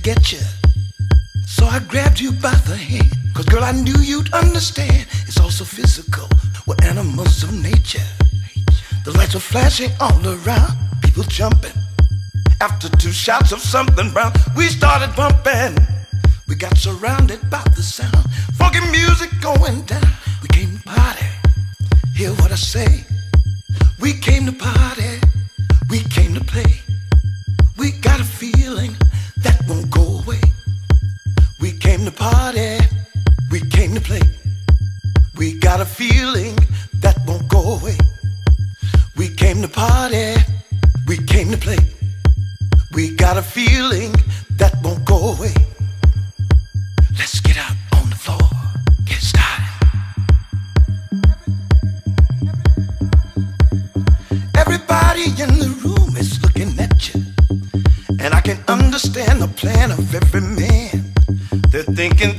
get you. So I grabbed you by the hand, 'cause girl, I knew you'd understand. It's also physical, we're animals of nature. The lights were flashing all around, people jumping. After 2 shots of something brown, we started bumping. We got surrounded by the sound, funky music going down. We came to party, hear what I say. We came to party, we came to play. We got a feeling that won't go away. We came to party, we came to play. We got a feeling that won't go away. We came to party, we came to play. We got a feeling that won't go away. Let's get out on the floor, get started. Everybody in the room is looking at you, and I can understand the plan of every man. They're thinking